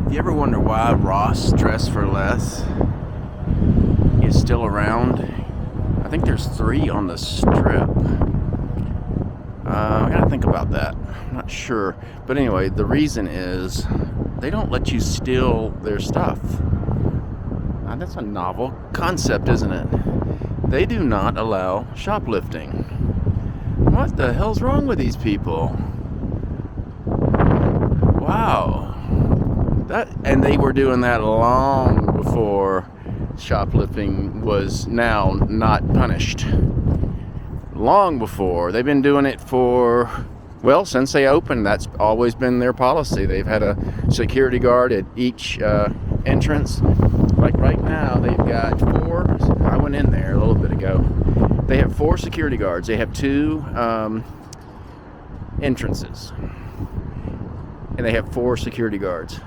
If you ever wonder why Ross Dress for Less is still around, I think there's 3 on the strip. I gotta think about that. I'm not sure. But anyway, the reason is they don't let you steal their stuff. That's a novel concept, isn't it? They do not allow shoplifting. What the hell's wrong with these people? Wow. And they were doing that long before shoplifting was now not punished. Long before. They've been doing it since they opened. That's always been their policy. They've had a security guard at each entrance. Like right now, they've got 4. I went in there a little bit ago. They have 4 security guards. They have 2 entrances. And they have 4 security guards.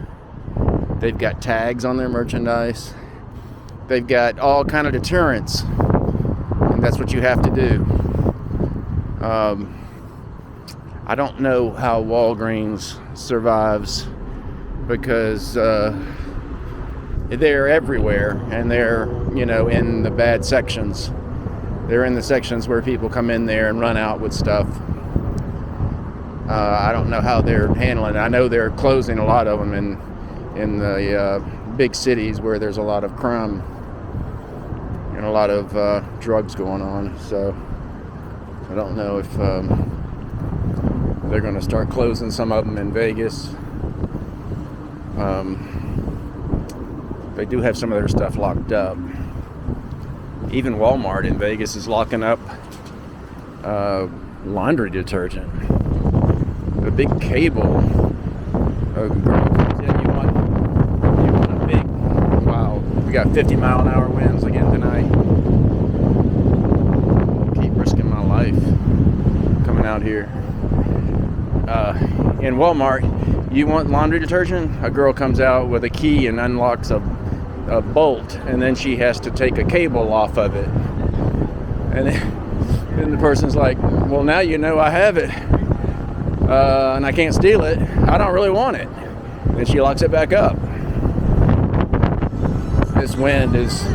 They've got tags on their merchandise. They've got all kind of deterrents. And that's what you have to do. I don't know how Walgreens survives because they're everywhere, and they're, in the bad sections. They're in the sections where people come in there and run out with stuff. I don't know how they're handling it. I know they're closing a lot of them in the big cities where there's a lot of crime and a lot of drugs going on. So I don't know if they're going to start closing some of them in Vegas. They do have some of their stuff locked up. Even Walmart in Vegas is locking up laundry detergent. A big cable. A girl comes in, you want a big, wow, we got 50-mile-an-hour winds again tonight. Keep risking my life coming out here. In Walmart, you want laundry detergent? A girl comes out with a key and unlocks a bolt, and then she has to take a cable off of it. And then the person's like, well, now you know I have it. And I can't steal it. I don't really want it. And she locks it back up. This wind is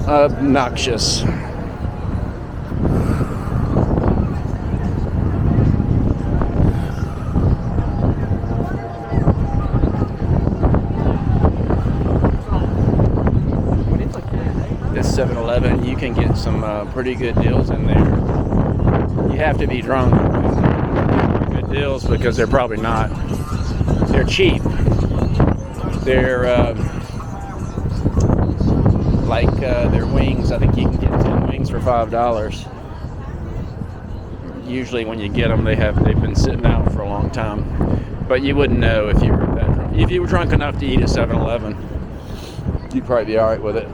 obnoxious. This 7-Eleven, you can get some pretty good deals in there. You have to be drunk. Deals because they're probably not. They're cheap. They're their wings. I think you can get 10 wings for $5. Usually when you get them, they've been sitting out for a long time. But you wouldn't know if you were that drunk. If you were drunk enough to eat at 7-Eleven, you'd probably be all right with it.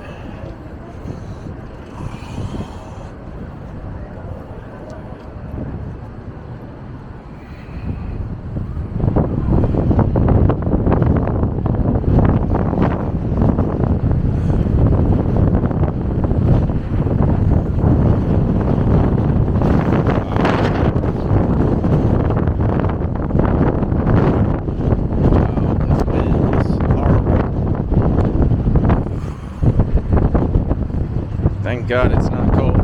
Thank God it's not cold.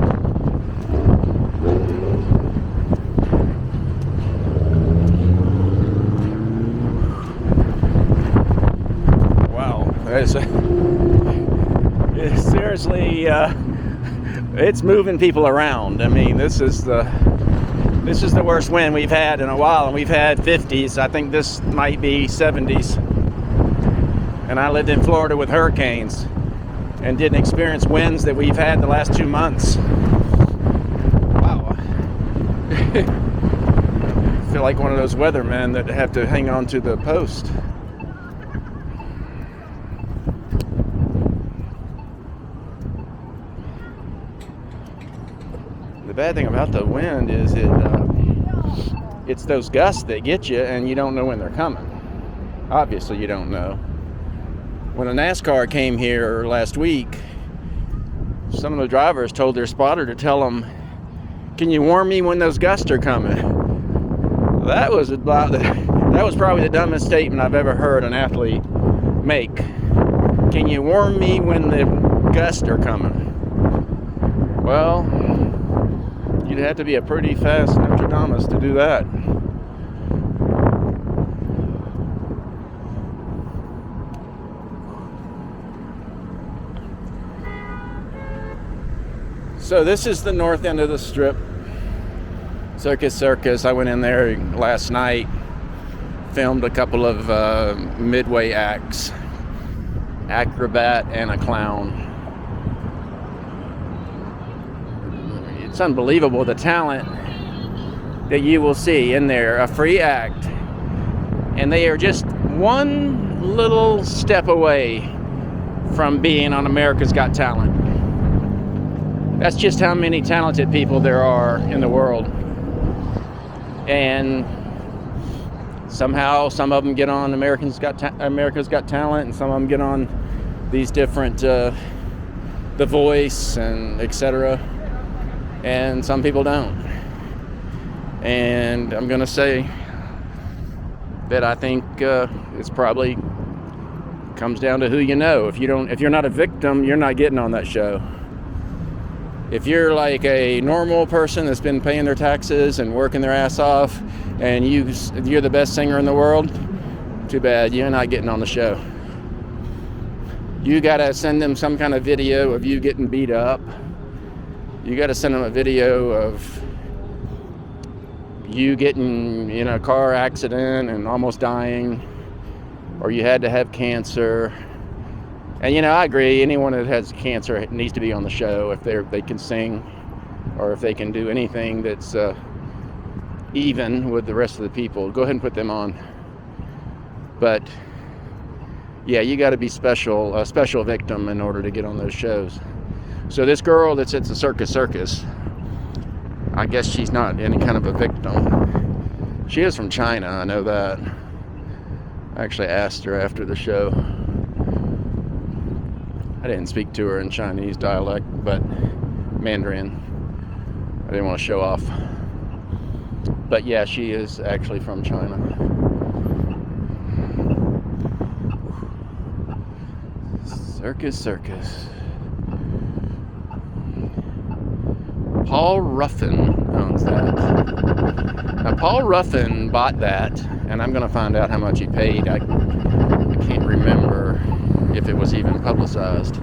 Wow, it's seriously, it's moving people around. I mean, this is the worst wind we've had in a while, and we've had 50s. I think this might be 70s. And I lived in Florida with hurricanes and didn't experience winds that we've had the last 2 months. Wow. I feel like one of those weathermen that have to hang on to the post. The bad thing about the wind is it's those gusts that get you, and you don't know when they're coming. Obviously, you don't know. When a NASCAR came here last week, some of the drivers told their spotter to tell them, "Can you warn me when those gusts are coming?" That was probably the dumbest statement I've ever heard an athlete make? Can you warn me when the gusts are coming? Well, you'd have to be a pretty fast Nostradamus to do that. So this is the north end of the strip. Circus Circus. I went in there last night, filmed a couple of midway acts, acrobat and a clown. It's unbelievable the talent that you will see in there. A free act, and they are just one little step away from being on America's Got Talent. That's just how many talented people there are in the world. And somehow some of them get on America's Got Talent, and some of them get on these different The Voice and etc. And some people don't. And I'm gonna say that I think it's probably comes down to who you know. If you're not a victim, you're not getting on that show. If you're like a normal person that's been paying their taxes and working their ass off, and you're the best singer in the world, too bad, you're not getting on the show. You gotta send them some kind of video of you getting beat up. You gotta send them a video of you getting in a car accident and almost dying, or you had to have cancer. And I agree, anyone that has cancer needs to be on the show if they can sing, or if they can do anything that's even with the rest of the people. Go ahead and put them on. But yeah, you got to be a special victim in order to get on those shows. So this girl that's at the Circus Circus, I guess she's not any kind of a victim. She is from China, I know that. I actually asked her after the show. I didn't speak to her in Chinese dialect, but Mandarin. I didn't want to show off. But yeah, she is actually from China. Circus Circus. Paul Ruffin owns that. Now, Paul Ruffin bought that, and I'm going to find out how much he paid. I can't remember if it was even publicized.